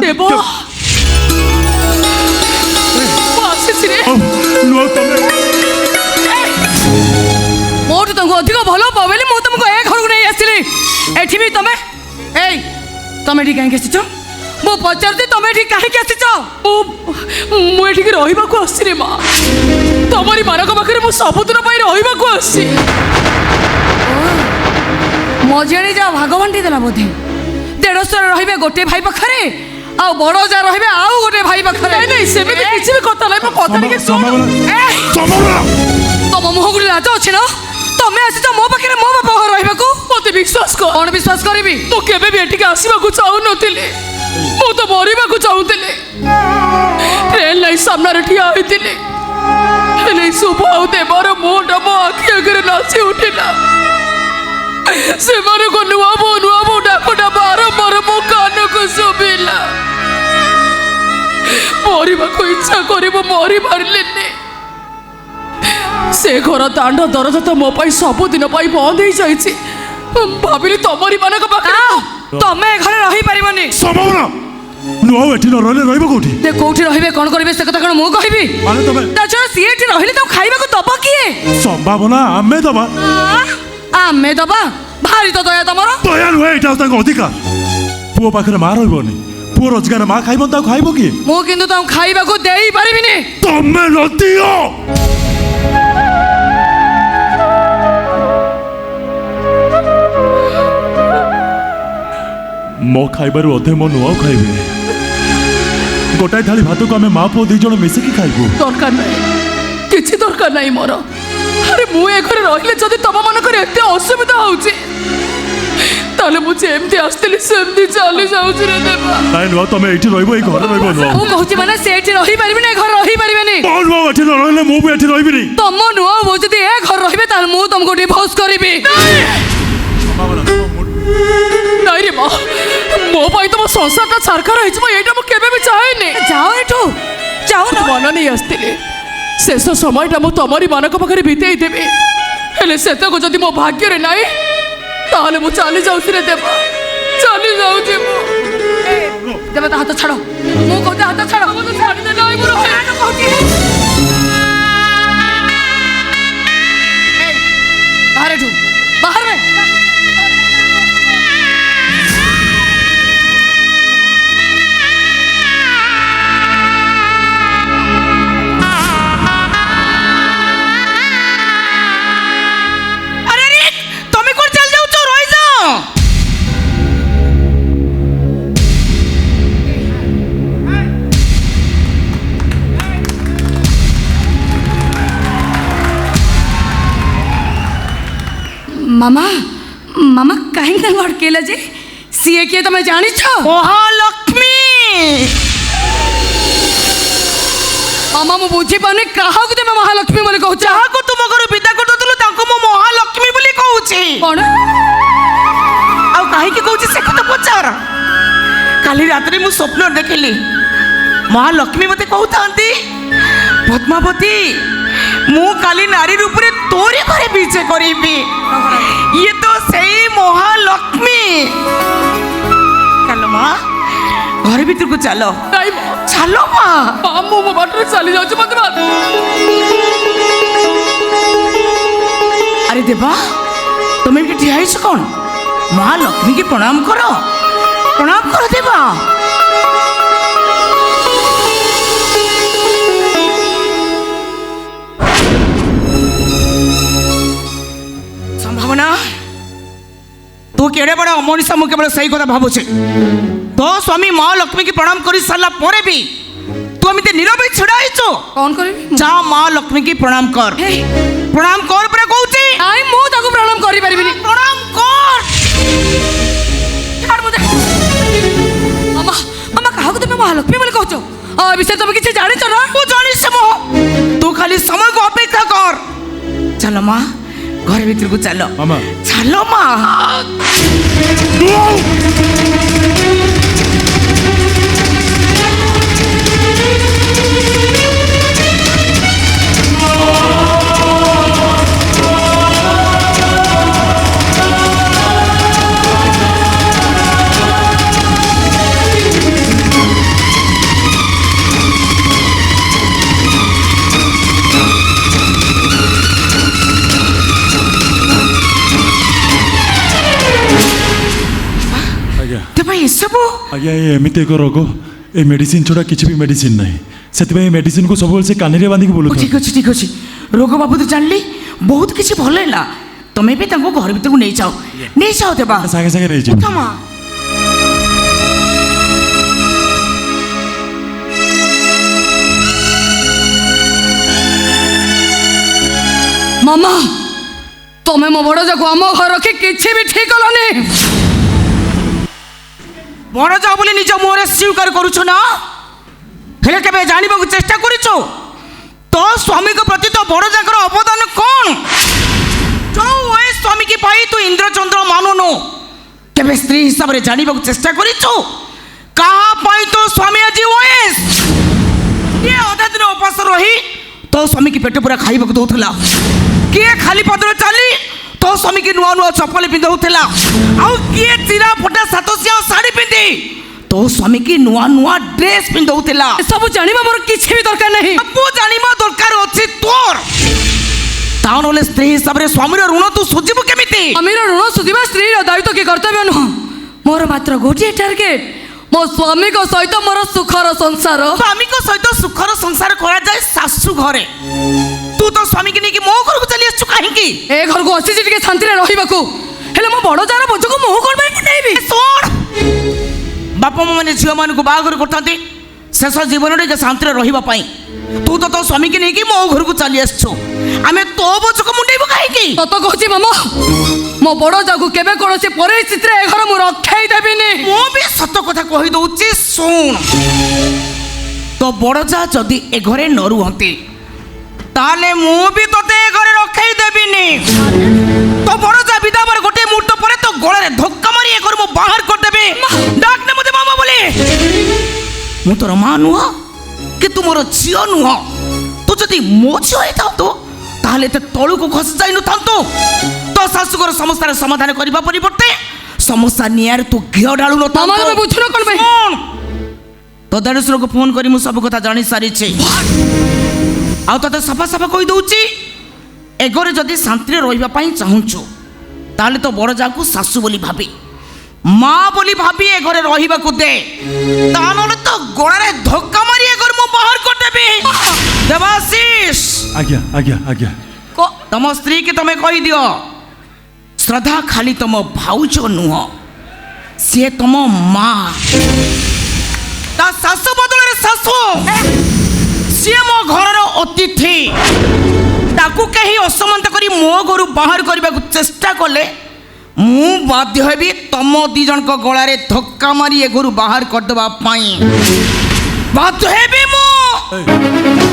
দেব ଆସିଛି ରେ ନୁଆ ତମେ ମୋଠୁ ତାଙ୍କୁ ଅଧିକ ଭଲ ପାଅ ବୋଲି ମୁଁ ତମକୁ ଏ ଘରକୁ ନେଇ ଆସିଲି। ଏଠି ବି ତମେ ଏଇ ତମେ ଏଠି କାହିଁକି ଆସିଛ? ମୁଁ ପଚାରୁଛି ତମେ ଏଠି କାହିଁକି ଆସିଛ? ମୁଁ ଏଠିକି ରହିବାକୁ ଆସିଛି ରେ ମା। ତମରି ମାନଙ୍କ ପାଖରେ ମୁଁ ସବୁଦିନ ପାଇଁ ରହିବାକୁ ଆସିଛି। ମଝିଆଣି ଯାଅ ଭାଗ ବାଣ୍ଟି ଦେଲା ବୋଧେ। ଦେଢ଼ଶୁର ରହିବେ ଗୋଟେ ଭାଇ ପାଖରେ ଆଉ ବଡ଼ ଯା ରହିବେ ଆଉ ଗୋଟେ ଭାଇ ପାଖରେ। ନାଇଁ ସେମିତି କିଛି ବି କଥା ନାହିଁ। ମୋ କଥା ଟିକେ ଶୁଣ। ତମ ମୁହଁକୁ ଲାଜ ଅଛି ନା? ତମେ ଆସିଛ ମୋ ପାଖରେ ମୋ ବାପା ଘର ରହିବାକୁ। ମତେ ବିଶ୍ୱାସ କର। କ'ଣ ବିଶ୍ୱାସ କରିବି? ମୁଁ କେବେ ବି ଏଠିକି ଆସିବାକୁ ଚାହୁଁନଥିଲି। ମୁଁ ତ ମରିବାକୁ ଚାହୁଁଥିଲି। ଟ୍ରେନ୍ ଲାଇନ୍ ସାମ୍ନାରେ ଠିଆ ହୋଇଥିଲି। ହେଲେ ଶୁଭ ଆଉ ଦେବର ମୁହଁଟା ମୋ ଆଖି ଆଗରେ ନାଚି ଉଠିଲା। ସେମାନଙ୍କ ନୂଆ ବୋଉ ଡାକଟା ବାରମ୍ବାର ମୋ କାନକୁ ଶୁଭିଲା। ମରିବାକୁ ଇଚ୍ଛା କରିବ ମରି ପାରିଲିନି। ସେ ଘର ଦାଣ୍ଡ ଦରଜା ତ ମୋ ପାଇଁ ସବୁଦିନ ପାଇଁ ବନ୍ଦ ହେଇଯାଇଛି। ଭାବିଲି ତମରି ମାନଙ୍କ ପାଖରେ ତମେ ଏ ଘରେ ରହିପାରିବନି। ସମ୍ଭାବନା ନୁଆ ଏଠି ନ ରହିଲେ ରହିବ କୋଉଠି? କୋଉଠି ରହିବେ କ'ଣ କରିବେ ସେ କଥା କ'ଣ ମୁଁ କହିବି? ତା ଛଡ଼ା ସିଏ ଏଠି ରହିଲେ ତାକୁ ଖାଇବାକୁ ଦବ କିଏ? ସମ୍ଭାବନା ଆମେ ଦବା। ଆମେ ଦବା? ଭାରି ତ ଦୟା ତମର। ଦୟା ନୁହେଁ, ଏଇଟା ତାଙ୍କ ଅଧିକାର। ପୁଅ ପାଖରେ ମା ରହିବନି। ପୁଅ ରୋଜଗାର ମା ଖାଇବନି, ତାକୁ ଖାଇବ କିଏ? ମୁଁ କିନ୍ତୁ ତାକୁ ଖାଇବାକୁ ଦେଇ ପାରିବିନି। ତମେ ନଦିଅ। ମୋ ଖାଇବାରୁ ଅଧେ ମୋ ନୁଆ ଖାଇବେ। ଗୋଟାଏ ଥାଳି ଭାତକୁ ଆମେ ମା ପୁଅ ଦି ଜଣ ମିଶିକି ଖାଇବୁ। ଦରକାର ନାହିଁ, କିଛି ଦରକାର ନାହିଁ ମୋର। ଆରେ ମୁଁ ଏ ଘରେ ରହିଲେ ଯଦି ତମ ମାନଙ୍କର ଏତେ ଅସୁବିଧା ହଉଛି ତାହେଲେ ମୁଁ ଯେମିତି ଆସିଥିଲି ସେମିତି ଚାଲି ଯାଉଛି ରେ ଦେବା। ନାଇଁ ନୁଆ ତମେ ଏଇଠି ରହିବ, ଏଇ ଘରେ ରହିବ। ନୁଆ ମୁଁ କହୁଛି ମାନେ ସେ ଏଠି ରହିପାରିବିନି, ଏ ଘରେ ରହିପାରିବେନି। ନୁଆ ଏଠି ନ ରହିଲେ ମୁଁ ବି ଏଠି ରହିବିନି। ତମ ନୁଆ ବୋଉ ଯଦି ଏ ଘରେ ରହିବେ ତାହେଲେ ମୁଁ ତମକୁ ଡିଭୋର୍ସ କରିବି। ନାଇଁ ରେ ମା, ମୋ ପାଇଁ ତମ ସଂସାରଟା ଛାରଖାର ହେଇଯିବ ଏଇଟା ମୁଁ କେବେ ବି ଚାହେଁନି। ଯାଅ ଏଠୁ, ଯାଅ। ମନ ନେଇ ଆସିଥିଲି ଶେଷ সময়ଟା ମୁଁ ତମରି ମାନଙ୍କ ପାଖରେ ବିତେଇ ଦେବି। ହେଲେ ସେତକ ଯଦି ମୋ ଭାଗ୍ୟରେ ନାହିଁ ତାହେଲେ ମୁଁ ଚାଲି ଯାଉଛି ରେ ଦେବା, ଚାଲି ଯାଉଛି ମୁଁ। ଦେବା ତା ହାତ ଛାଡ଼। ମୁଁ କହୁଛି ହାତ ଛାଡ଼। ମୁଁ ଛାଡ଼ିଦେ। ନାଇଁ ମୁଁ କହୁଛି ବାହାର ଏଠୁ, ବାହାରେ। मामा मामा कहीं ना अटकेला जे सीए किए तुम जानी छो? महालक्ष्मी। मामा मु बुझी पाने कहा को तुम महालक्ष्मी बोले कहू? जहा को तुम घर विदा कर दतलु ताको मो महालक्ष्मी बोली कहूची। कोन आ काहे की कहूची से कत पचार? काली रात्रि मु स्वप्न देखिली महालक्ष्मी मते कहूतांती पद्मावती मु काली नारी रूप रे तोरी घरे विजय करीबी। ये तो सही महालक्ष्मी। चलो माँ घर भीतर को चलो। नहीं चलो माँ। मु मो बाटर चली जाऊ मत बात। अरे देवा तुम ये ठिया हिच कौन? महालक्ष्मी की प्रणाम करो देवा। संभावना तू केड़े बड़ा अमनीषा मु केवल सही कथा भावुचे। तो स्वामी महालक्ष्मी की प्रणाम कर सारा पर भी तू एमती नीरव छिड़ा हिचो। कौन करबी? जा महालक्ष्मी की प्रणाम कर। प्रणाम कर परे कहूची। आई मु ताको प्रणाम करि परबिनी। प्रणाम कर। छाड़ मुझे। मामा मामा कहा को तुम महालक्ष्मी बोले कहछो? आ विषय तुम किछ जानि छ ना? तू जानि से मो तू खाली समय को अपेक्षा कर। चलो माँ घर भीतर को चलो। मामा चलो माँ। ଆଜ୍ଞା ଏମିତି ଏକ ରୋଗ ଏ ମେଡିସିନ ଛଡ଼ା କିଛି ବି ମେଡିସିନ ନାହିଁ ସେଥିପାଇଁ ମେଡିସିନକୁ ସବୁବେଳେ ସେ କାନିରେ ବାନ୍ଧିକି ବୁଲୁଥାଏ। ଠିକ ଅଛି ରୋଗ ବାବଦ ଜାଣିଲି ବହୁତ କିଛି ଭଲ ହେଲା ତମେ ବି ତାଙ୍କୁ ଘର ଭିତରକୁ ନେଇଯାଅ ଦେବା ସାଙ୍ଗେ ସାଙ୍ଗେ ନେଇଯିବି। ଉଠମା ମାମା ତମେ ମୋ ବଡ଼ ଯାକୁ ଆମ ଘର ରଖି କିଛି ବି ଠିକ କଲନି। ବଡ଼ ଯାଅ ବୋଲି ନିଜ ମୁହଁରେ ସ୍ୱୀକାର କରୁଛ ନା ହେଲେ କେବେ ଜାଣିବାକୁ ଚେଷ୍ଟା କରିଛ ତୋ ସ୍ୱାମୀଙ୍କ ପ୍ରତି ତୋ ବଡ଼ ଯାଙ୍କର ଅବଦାନ କ'ଣ? ଯୋଉ ଏ ସ୍ୱାମୀ କି ପାଇ ତୁ ଇନ୍ଦ୍ରଚନ୍ଦ୍ର ମାନୁନୁ କେବେ ସ୍ତ୍ରୀ ହିସାବରେ ଜାଣିବାକୁ ଚେଷ୍ଟା କରିଛୁ କାହା ପାଇଁ ତୋ ସ୍ୱାମୀ ଆଜି ଓଏସ୍? କିଏ ଅଧା ଦିନ ଉପାସ ରହି ତୋ ସ୍ୱାମୀକି ପେଟ ପୁରା ଖାଇବାକୁ ଦଉଥିଲା, କିଏ ଖାଲି ପାଦରେ ଚାଲି ତୋ ସ୍ୱାମୀକି ନୂଆ ନୂଆ ଚପଲ ପିନ୍ଧଉଥିଲା, ଆଉ କିଏ ଚିରା ଫଟା ସାତଶିଆ ଶାଢ଼ୀ ପିନ୍ଧି ତୋ ସ୍ୱାମୀକି ନୂଆ ନୂଆ ଡ୍ରେସ୍ ପିନ୍ଧଉଥିଲା। ସବୁ ଜାଣିବା ମୋର କିଛି ବି ଦରକାର ନାହିଁ। ସବୁ ଜାଣିବା ଦରକାର ଅଛି ତୋର। ତା ନହେଲେ ସ୍ତ୍ରୀ ହିସାବରେ ସ୍ୱାମୀର ଋଣ ତୁ ସୁଝିବୁ କେମିତି? ସ୍ୱାମୀର ଋଣ ସୁଝିବା ସ୍ତ୍ରୀର ଦାୟିତ୍ୱ କି କର୍ତ୍ତବ୍ୟ ନୁହଁ। ମୋର ମାତ୍ର ଗୋଟିଏ ଟାର୍ଗେଟ ମୋ ସ୍ୱାମୀଙ୍କ ସହିତ ମୋର ସୁଖର ସଂସାର। ସ୍ୱାମୀଙ୍କ ସହିତ ସୁଖର ସଂସାର କରାଯାଏ ଶାଶୁ ଘରେ। ତୁ ତ ସ୍ୱାମୀକି ନେଇକି ମୋ ଘରକୁ ଚାଲି ଆସିଛୁ କାହିଁକି? ଏ ଘରକୁ ଆସିଛି ଟିକେ ଶାନ୍ତିରେ ରହିବାକୁ, ହେଲେ ମୋ ବଡ଼ ଯାର ବୋଝକୁ ମୁଁ କ'ଣ ପାଇଁ ନେଇବି? ଶୁଣ, ବାପା ମା ମାନେ ଝିଅମାନଙ୍କୁ ବାହାଘର କରିଥାନ୍ତି ଶେଷ ଜୀବନରେ ଟିକେ ଶାନ୍ତିରେ ରହିବା ପାଇଁ। ତୁ ତ ତୋ ସ୍ୱାମୀକି ନେଇକି ମୋ ଘରକୁ ଚାଲି ଆସିଛୁ, ଆମେ ତୋ ବୋଝକୁ ମୁଣ୍ଡେଇବୁ କାହିଁକି? ସତ କହୁଛି ମାମା, ମୋ ବଡ଼ ଯାକୁ କେବେ କୌଣସି ପରିସ୍ଥିତିରେ ଏ ଘର ମୁଁ ରଖେଇ ଦେବିନି। ମୁଁ ବି ସତ କଥା କହିଦଉଛି ଶୁଣ, ତୋ ବଡ଼ ଯା ଯଦି ଏ ଘରେ ନ ରୁହନ୍ତି ତାହେଲେ ମୁଁ ବି ତୋତେ ଏ ଘରେ ରଖେଇ ଦେବିନି। ତୋ ବଡ଼ ଯା ବିଦା ହେବାର ଗୋଟେ ମୁହୂର୍ତ୍ତ ପରେ ତୋ ଗଳାରେ ଧକ୍କା ମାରି ଏ ଘରୁ ମୁଁ ବାହାର କରିଦେବି। ଡାକନେ ମୋତେ ମାମା ବୋଲି। ମୁଁ ତୋର ମା ନୁହଁ କି ତୁ ମୋର ଝିଅ ନୁହଁ। ତୁ ଯଦି ମୋ ଝିଅ ହେଇଥାନ୍ତୁ ତାହେଲେ ଏତେ ତଳକୁ ଖସି ଯାଇନଥାନ୍ତୁ। ତୋ ଶାଶୁଘର ସମସ୍ୟାର ସମାଧାନ କରିବା ପରିବର୍ତ୍ତେ ସମସ୍ୟା ନିଆଁରେ ତୁ ଘିଅ ଢାଳୁ ମାମା ତମେ ବୁଝୁନ କ'ଣ ପାଇଁ? ତୋ ଦେଢ଼ଶୁରକୁ ଫୋନ୍ କରି ମୁଁ ସବୁ କଥା ଜାଣି ସାରିଛି। ଆଉ ତୋତେ ସଫା ସଫା କହିଦେଉଛି, ଏ ଘରେ ଯଦି ଶାନ୍ତିରେ ରହିବା ପାଇଁ ଚାହୁଁଛୁ ତାହେଲେ ତୋ ବଡ଼ ଯାକୁ ଶାଶୁ ବୋଲି ଭାବି ମା ବୋଲି ଭାବି ଏ ଘରେ ରହିବାକୁ ଦେ। ତା ନହେଲେ ତ ଗୋଡ଼ରେ ଧକ୍କା ମାରି ଏ ଘରେ ମୁଁ ବାହାର କରିଦେବି। ଦେବାଶିଷ, ଆଜ୍ଞା ଆଜ୍ଞା ଆଜ୍ଞା ତମ ସ୍ତ୍ରୀ କି ତମେ କହିଦିଅ ଶ୍ରଦ୍ଧା ଖାଲି ତମ ଭାଉଜ ନୁହଁ, ସିଏ ତମ ମା। ତା ଶାଶୁ ବଦଳରେ ଶାଶୁ, ସିଏ ମୋ ଘରର ଅତିଥି। ତାକୁ କେହି ଅସମ୍ମାନ କରି ମୋ ଘରୁ ବାହାର କରିବାକୁ ଚେଷ୍ଟା କଲେ ମୁଁ ବାଧ୍ୟ ହେବି ତମ ଦି ଜଣଙ୍କ ଗଳାରେ ଧକ୍କା ମାରି ଏ ଘରୁ ବାହାର କରିଦେବା ପାଇଁ ବାଧ୍ୟ ହେବି ମୁଁ।